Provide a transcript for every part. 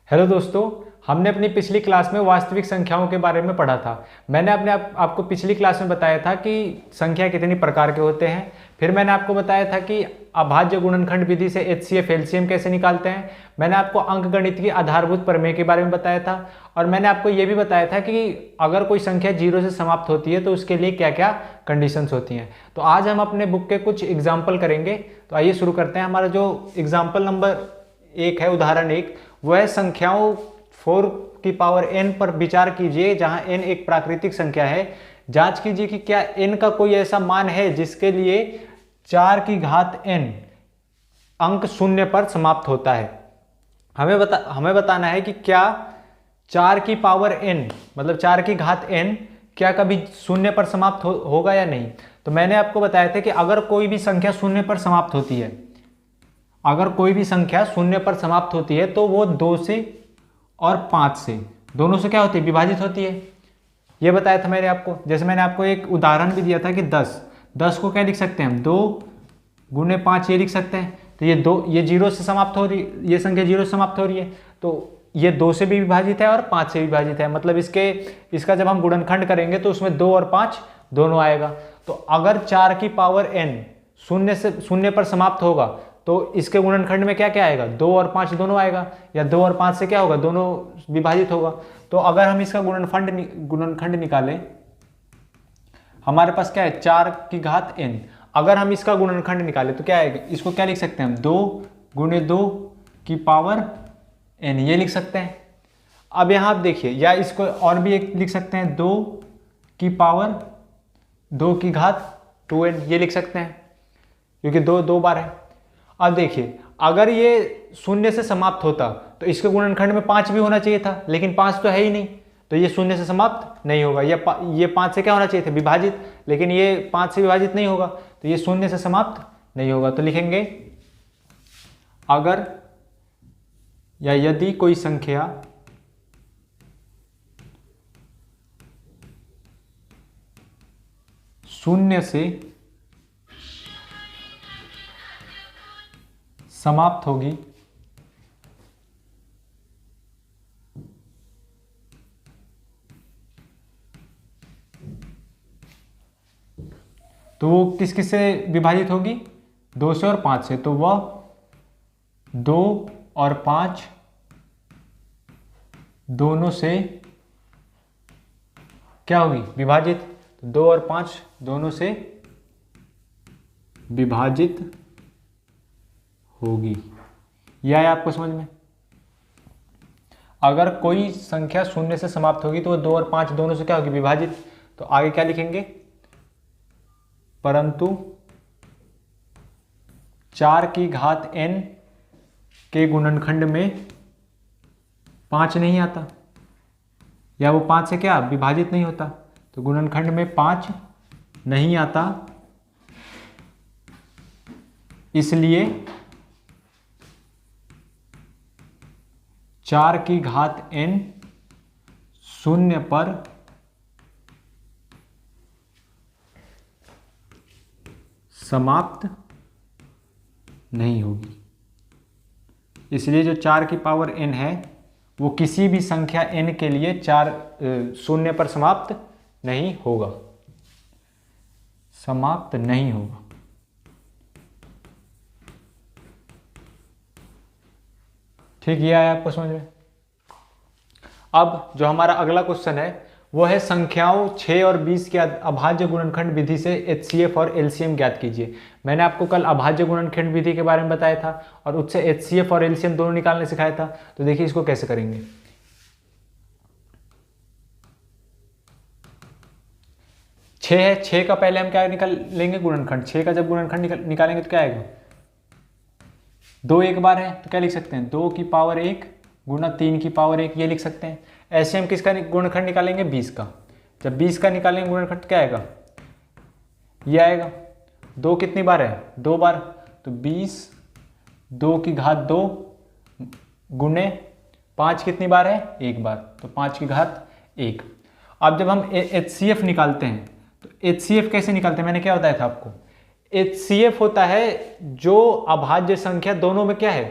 Hello दोस्तों, हमने अपनी पिछली क्लास में वास्तविक संख्याओं के बारे में पढ़ा था। मैंने आपको पिछली क्लास में बताया था कि संख्या कितनी प्रकार के होते हैं। फिर मैंने आपको बताया था कि अभाज्य गुणनखंड विधि से एचसीएफ एलसीएम कैसे निकालते हैं। मैंने आपको अंकगणित की आधारभूत प्रमेय के बारे में बताया था और मैंने आपको ये भी बताया था कि अगर कोई संख्या जीरो से समाप्त होती है तो उसके लिए क्या क्या कंडीशंस होती हैं। तो आज हम अपने बुक के कुछ एग्जाम्पल करेंगे। तो आइए शुरू करते हैं। हमारा जो एग्जाम्पल नंबर 1 है, उदाहरण 1, वह संख्याओं 4 की पावर n पर विचार कीजिए जहां n एक प्राकृतिक संख्या है। जांच कीजिए कि क्या n का कोई ऐसा मान है जिसके लिए 4 की घात n अंक शून्य पर समाप्त होता है। हमें बताना है कि क्या 4 की पावर n मतलब 4 की घात n क्या कभी शून्य पर समाप्त होगा या नहीं। तो मैंने आपको बताया था कि अगर कोई भी संख्या शून्य पर समाप्त होती है, अगर कोई भी संख्या शून्य पर समाप्त होती है तो वो 2 से और 5 से दोनों से क्या होती है, विभाजित होती है। ये बताया था मैंने आपको। जैसे मैंने आपको एक उदाहरण भी दिया था कि 10 को क्या लिख सकते हैं हम, 2 गुणे 5 ये लिख सकते हैं। तो ये जीरो से समाप्त हो रही, ये संख्या जीरो से समाप्त हो रही है तो ये 2 से भी विभाजित है और 5 से भी विभाजित है। मतलब इसका जब हम गुणनखंड करेंगे तो उसमें 2 और 5 दोनों आएगा। तो अगर 4 की पावर n शून्य पर समाप्त होगा तो इसके गुणनखंड में क्या क्या आएगा, 2 और 5 दोनों आएगा, या 2 और 5 से क्या होगा, दोनों विभाजित होगा। तो अगर हम इसका गुणनखंड निकालें, हमारे पास क्या है, 4 की घात n। अगर हम इसका गुणनखंड निकालें तो क्या आएगा, इसको क्या लिख सकते हैं हम, 2 गुणे 2 की पावर n ये लिख सकते हैं। अब यहाँ आप देखिए, या इसको और भी एक लिख सकते हैं, 2 की पावर 2 की घात 2n ये लिख सकते हैं, क्योंकि दो बार है। अब देखिए, अगर ये शून्य से समाप्त होता तो इसके गुणनखंड में 5 भी होना चाहिए था, लेकिन 5 तो है ही नहीं, तो ये शून्य से समाप्त नहीं होगा। ये 5 से क्या होना चाहिए था, विभाजित, लेकिन ये 5 से विभाजित नहीं होगा तो ये शून्य से समाप्त नहीं होगा। तो लिखेंगे, अगर या यदि कोई संख्या शून्य से समाप्त होगी तो वो किस किस से विभाजित होगी, 2 से और 5 से। तो वह 2 और 5 दोनों से क्या होगी, विभाजित। तो 2 और 5 दोनों से विभाजित होगी। यह है आपको समझ में। अगर कोई संख्या शून्य से समाप्त होगी तो वो 2 और 5 दोनों से क्या होगी, विभाजित। तो आगे क्या लिखेंगे, परंतु 4 की घात n के गुणनखंड में 5 नहीं आता, या वो 5 से क्या विभाजित नहीं होता। तो गुणनखंड में 5 नहीं आता, इसलिए 4 की घात n शून्य पर समाप्त नहीं होगी। इसलिए जो 4 की पावर n है वो किसी भी संख्या n के लिए शून्य पर समाप्त नहीं होगा, समाप्त नहीं होगा। ठीक, यह है आपको समझ में। अब जो हमारा अगला क्वेश्चन है वो है, संख्याओं 6 और 20 के अभाज्य गुणनखंड विधि से एचसीएफ और एलसीएम ज्ञात कीजिए। मैंने आपको कल अभाज्य गुणनखंड विधि के बारे में बताया था और उससे एचसीएफ और एलसीएम दोनों निकालने सिखाया था। तो देखिए इसको कैसे करेंगे। 6 है, 6 का पहले हम क्या निकाल लेंगे, गुणनखंड। 6 का जब गुणनखंड निकालेंगे तो क्या आएगा, 2 एक बार है तो क्या लिख सकते हैं, 2 की पावर 1 गुना 3 की पावर 1 ये लिख सकते हैं। ऐसे हम किसका गुणनखंड निकालेंगे, 20 का। जब 20 का निकालेंगे गुणनखंड क्या आएगा, ये आएगा। 2 कितनी बार है, 2 बार, तो 20 2 की घात 2 गुणे 5 कितनी बार है, 1 बार, तो 5 की घात 1। अब जब हम एचसीएफ निकालते हैं तो एचसीएफ कैसे निकालते हैं, मैंने क्या बताया था आपको, एचसीएफ होता है जो अभाज्य संख्या दोनों में क्या है,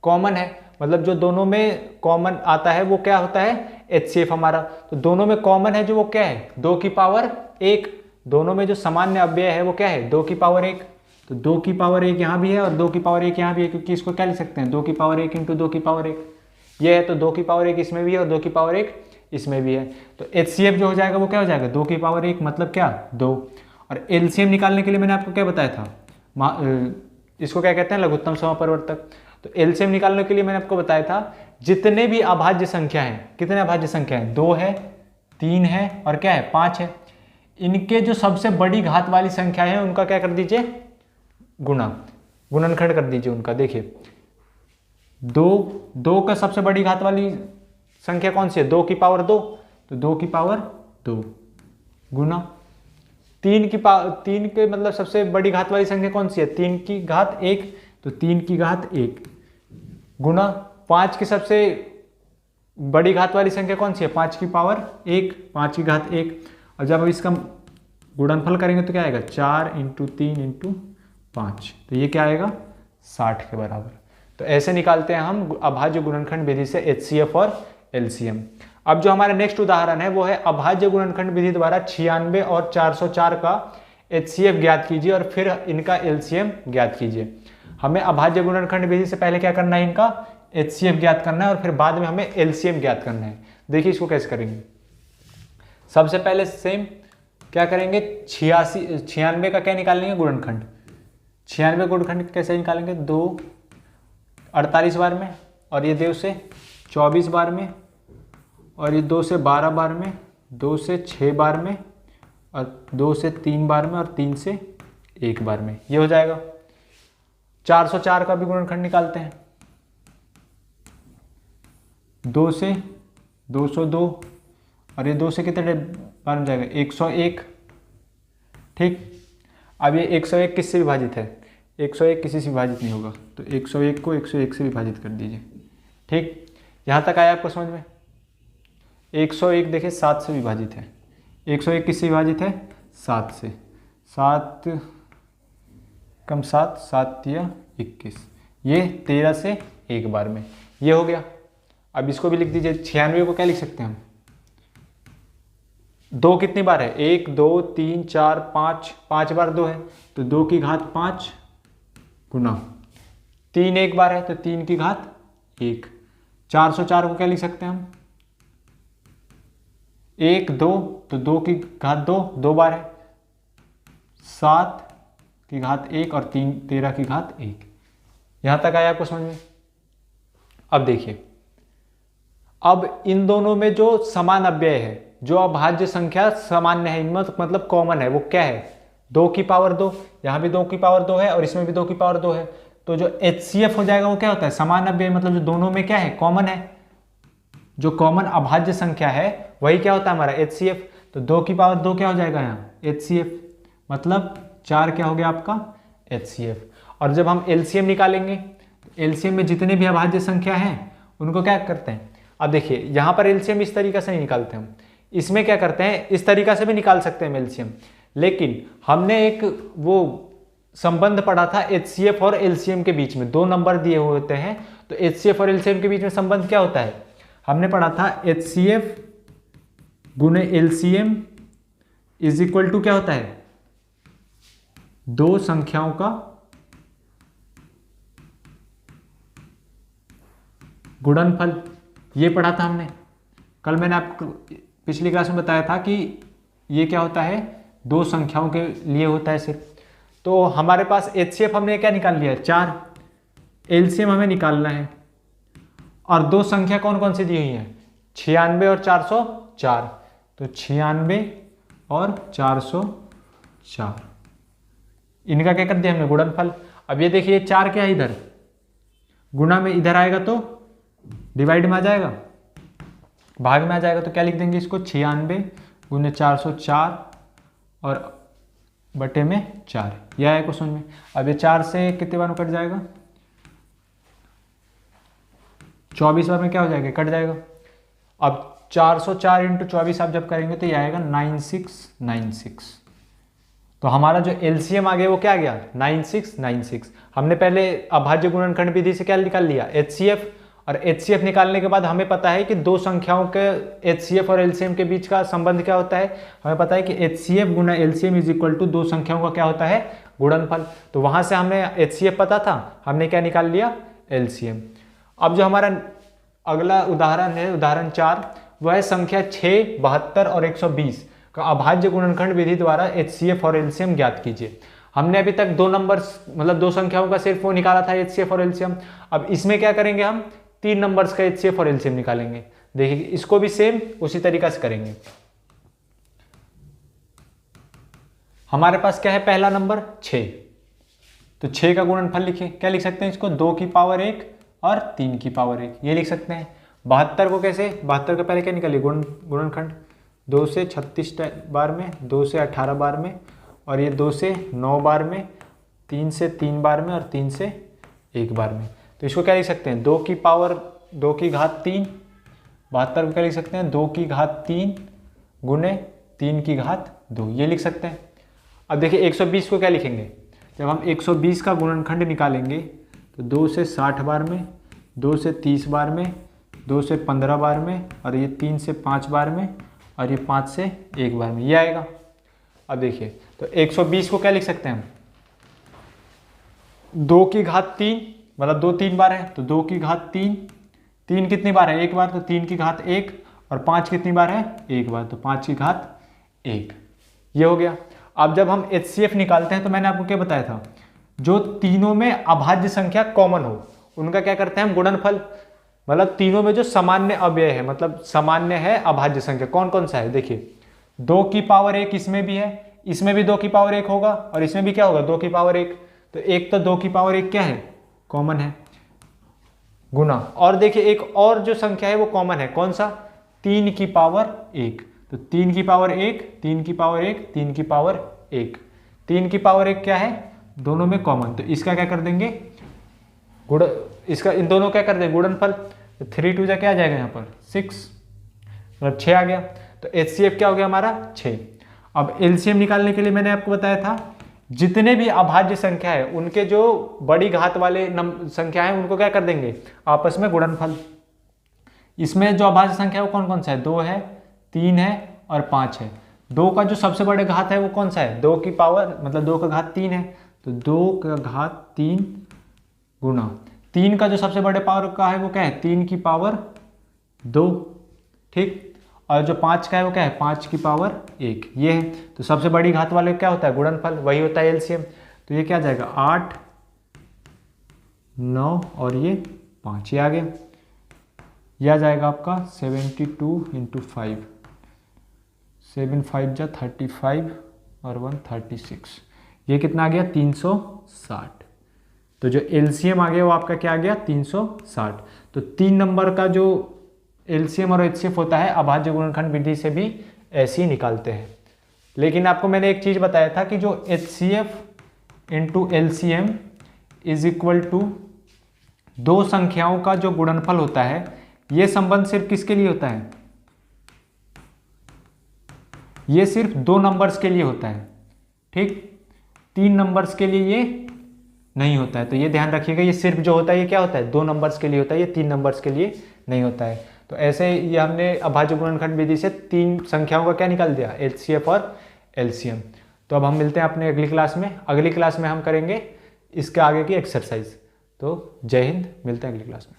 कॉमन है। मतलब जो दोनों में कॉमन आता है वो क्या होता है, HCF हमारा। तो दोनों में कॉमन है जो वो क्या है, 2 की पावर 1। दोनों में जो सामान्य अव्यय है वो क्या है, 2 की पावर 1। तो 2 की पावर 1 यहाँ भी है और 2 की पावर 1 यहाँ भी है, क्योंकि इसको क्या लिख सकते हैं, 2 की पावर 1 इंटू 2 की पावर 1। ये है तो 2 की पावर 1 इसमें भी है और 2 की पावर 1 इसमें भी है। तो HCF जो हो जाएगा वो क्या हो जाएगा, 2 की पावर 1 मतलब क्या, 2। और LCM निकालने के लिए मैंने आपको क्या बताया था, इसको क्या कहते हैं, लघुत्तम समापरिवर्तक। तो LCM निकालने के लिए मैंने आपको बताया था जितने भी अभाज्य संख्या हैं, कितने अभाज्य संख्या हैं, 2 है, 3 है और क्या है, 5 है। इनके जो सबसे बड़ी घात वाली संख्या है उनका क्या कर दीजिए, गुणनखंड कर दीजिए उनका। देखिए 2 का सबसे बड़ी घात वाली संख्या कौन सी है, 2 की पावर 2, तो 2 की पावर 2 गुना 3 के मतलब सबसे बड़ी घात वाली संख्या कौन सी है, 3 की घात 1, तो 3 की घात 1 गुना 5 की सबसे बड़ी घात वाली संख्या कौन सी है, 5 की पावर 1, 5 की घात 1। और जब हम इसका गुणनफल करेंगे तो क्या आएगा, 4 इंटू 3 इंटू 5, तो ये क्या आएगा, 60 के बराबर। तो ऐसे निकालते हैं हम अभाज्य गुणनखंड विधि से HCF और LCM। अब जो हमारा नेक्स्ट उदाहरण है वो है अभाज्य गुणनखंड विधि द्वारा 96 और 404 का HCF ज्ञात कीजिए और फिर इनका LCM ज्ञात कीजिए। हमें अभाज्य गुणनखंड विधि से पहले क्या करना है, इनका HCF ज्ञात करना है और फिर बाद में हमें LCM ज्ञात करना है। देखिए इसको कैसे करेंगे। सबसे पहले सेम क्या करेंगे, 96 का क्या निकालेंगे, गुणनखंड। 96 गुणनखंड कैसे निकालेंगे, 2 48 बार में और ये 2 से 24 बार में और ये 2 से 12 बार में, 2 से 6 बार में और 2 से 3 बार में और 3 से 1 बार में, ये हो जाएगा। 404 का भी गुणनखंड निकालते हैं, 2 से 202 और ये 2 से कितने बार में जाएगा, 101। ठीक, अब ये 101 किससे विभाजित है, 101 किसी से विभाजित नहीं होगा, तो 101 को 101 से विभाजित कर दीजिए। ठीक, यहाँ तक आया आपको समझ में। 101 देखिए 7 से विभाजित है, 101 किससे विभाजित है, 7 से, 7 कम 7, 7 या 21, ये 13 से 1 बार में, ये हो गया। अब इसको भी लिख दीजिए, 96 को क्या लिख सकते हैं हम, 2 कितनी बार है, 1 2 3 4 5, 5 बार 2 है, तो 2 की घात 5 गुना 3 1 बार है, तो 3 की घात 1। 404 को क्या लिख सकते हैं हम, 1 2, तो 2 की घात 2 2 बार है, 7 की घात 1 और 13 की घात 1। यहां तक आया आपको समझ में। अब देखिए, अब इन दोनों में जो समान अव्यय है, जो अभाज्य संख्या सामान्य है, इनमें मतलब कॉमन है, वो क्या है, 2 की पावर 2, यहां भी 2 की पावर 2 है और इसमें भी 2 की पावर 2 है। तो जो HCF हो जाएगा वो क्या होता है, समान अव्यय, मतलब जो दोनों में क्या है, कॉमन है, जो कॉमन अभाज्य संख्या है वही क्या होता है हमारा HCF। तो 2 की पावर 2 क्या हो जाएगा यहाँ, HCF, मतलब 4 क्या हो गया आपका HCF। और जब हम LCM निकालेंगे, तो LCM में जितने भी अभाज्य संख्या हैं उनको क्या करते हैं, अब देखिए यहाँ पर LCM इस तरीके से नहीं निकालते हम, इसमें क्या करते हैं, इस तरीका से भी निकाल सकते हैं LCM, लेकिन हमने एक वो संबंध पढ़ा था HCF और LCM के बीच में, 2 नंबर दिए हुए होते हैं, तो HCF और LCM के बीच में संबंध क्या होता है, हमने पढ़ा था HCF गुने LCM इज इक्वल टू क्या होता है, 2 संख्याओं का गुणनफल। ये पढ़ा था हमने कल, मैंने आपको पिछली क्लास में बताया था कि ये क्या होता है, 2 संख्याओं के लिए होता है सिर्फ। तो हमारे पास HCF हमने क्या निकाल लिया है, 4, LCM हमें निकालना है, और 2 संख्या कौन कौन सी दी हुई है, 96 और 404, तो 96 और 404, इनका क्या कर दिया हमने, गुणनफल। अब ये देखिए 4 क्या है, इधर गुणा में इधर आएगा तो डिवाइड में आ जाएगा, भाग में आ जाएगा, तो क्या लिख देंगे इसको, 96 गुने 404 और बटे में 4, यह है क्वेश्चन में। अब ये 4 से कितने बार में कट जाएगा, 24 बार में क्या हो जाएगा, कट जाएगा। अब 404 इंटू 24 आप जब करेंगे तो ये आएगा 9696। तो हमारा जो LCM आ गया वो क्या आ गया, 9696। हमने पहले अभाज्य गुणनखंड विधि से क्या निकाल लिया, HCF, और HCF निकालने के बाद हमें पता है कि दो संख्याओं के HCF और LCM के बीच का संबंध क्या होता है। हमें पता है कि HCF गुना LCM इज इक्वल टू दो संख्याओं का क्या होता है, गुणनफल। तो वहां से हमें HCF पता था, हमने क्या निकाल लिया, LCM। अब जो हमारा अगला उदाहरण है, उदाहरण 4, वह है संख्या 6, 72 और 120 का अभाज्य गुणनखंड विधि द्वारा HCF और LCM ज्ञात कीजिए। हमने अभी तक दो नंबर्स मतलब दो संख्याओं का सिर्फ वो निकाला था, HCF और LCM। अब इसमें क्या करेंगे, हम 3 नंबर्स का HCF और LCM निकालेंगे। देखिए इसको भी सेम उसी तरीका से करेंगे। हमारे पास क्या है, पहला नंबर 6, तो 6 का गुणनफल लिखिए। क्या लिख सकते हैं इसको, 2 की पावर 1 और 3 की पावर 1, ये लिख सकते हैं। 72 को कैसे, 72 का पहले क्या निकालिए, गुणनखंड, 2 से 36 बार में, 2 से 18 बार में, और ये 2 से 9 बार में, 3 से 3 बार में, और 3 से 1 बार में। तो इसको क्या लिख सकते हैं, 2 की पावर 2 की घात 3। 72 को क्या लिख सकते हैं, 2 की घात 3 गुने 3 की घात 2, ये लिख सकते हैं। अब देखिए 120 को क्या लिखेंगे, जब हम 120 का गुणनखंड निकालेंगे तो 2 से 60 बार में, 2 से 30 बार में, 2 से 15 बार में, और ये 3 से 5 बार में, और ये 5 से 1 बार में, ये आएगा। अब देखिए तो 120 को क्या लिख सकते हैं हम, 2 की घात 3, मतलब 2 3 बार है तो 2 की घात 3, 3 कितनी बार है, 1 बार, तो 3 की घात 1, और 5 कितनी बार है, 1 बार, तो 5 की घात 1, ये हो गया। अब जब हम HCF निकालते हैं तो मैंने आपको क्या बताया था, जो तीनों में अभाज्य संख्या कॉमन हो उनका क्या करते हैं हम, गुणनफल। मतलब तीनों में जो सामान्य अव्यय है, मतलब सामान्य है अभाज्य संख्या, कौन कौन सा है, देखिए 2 की पावर 1 इसमें भी है, इसमें भी 2 की पावर 1 होगा, और इसमें भी क्या होगा, 2 की पावर 1, तो एक तो 2 की पावर 1 क्या है, कॉमन है, गुना, और देखिए एक और जो संख्या है वो कॉमन है, कौन सा, 3 की पावर 1, तो 3 की पावर 1, 3 की पावर 1, 3 की पावर 1, 3 की पावर 1 क्या है, दोनों में कॉमन, तो इसका क्या कर देंगे, गुण, इसका इन दोनों क्या कर देंगे, गुणनफल। तो 3 2 जा क्या आ जाएगा यहाँ पर 6, मतलब 6 आ गया। तो HCF क्या हो गया हमारा 6। अब LCM निकालने के लिए मैंने आपको बताया था, जितने भी अभाज्य संख्या है उनके जो बड़ी घात वाले संख्या है उनको क्या कर देंगे, आपस में गुणनफल। इसमें जो अभाज्य संख्या है वो कौन कौन सा है, 2 है, 3 है और 5 है। 2 का जो सबसे बड़े घात है वो कौन सा है, 2 की पावर मतलब 2 का घात 3 है, तो 2 का घात 3 गुना 3 का जो सबसे बड़े पावर का है वो क्या है, 3 की पावर 2, ठीक। और जो 5 का है वो क्या है, 5 की पावर 1, ये है। तो सबसे बड़ी घात वाले क्या होता है, गुणनफल, वही होता है LCM। तो ये क्या आ जाएगा, 8 9 और ये 5, ये आ गया। यह आ जाएगा आपका 72 × 5, 7 5 जा 35 और 1 36, ये कितना आ गया 360। तो जो LCM आ गया वो आपका क्या आ गया 360। तो 3 नंबर का जो LCM और HCF होता है अभाज्य गुणनखंड विधि से भी ऐसे ही निकालते हैं। लेकिन आपको मैंने एक चीज़ बताया था कि जो HCF × LCM is equal to दो संख्याओं का जो गुणनफल होता है, ये संबंध सिर्फ किसके लिए होता है, ये सिर्फ 2 नंबर्स के लिए होता है, ठीक। 3 नंबर्स के लिए ये नहीं होता है, तो ये ध्यान रखिएगा, ये सिर्फ जो होता है ये क्या होता है, 2 नंबर्स के लिए होता है, ये 3 नंबर्स के लिए नहीं होता है। तो ऐसे ये हमने अभाज्य गुणनखंड विधि से 3 संख्याओं का क्या निकाल दिया, HCF और LCM। तो अब हम मिलते हैं अपने अगली क्लास में। अगली क्लास में हम करेंगे इसके आगे की एक्सरसाइज। तो जय हिंद, मिलते हैं अगली क्लास में।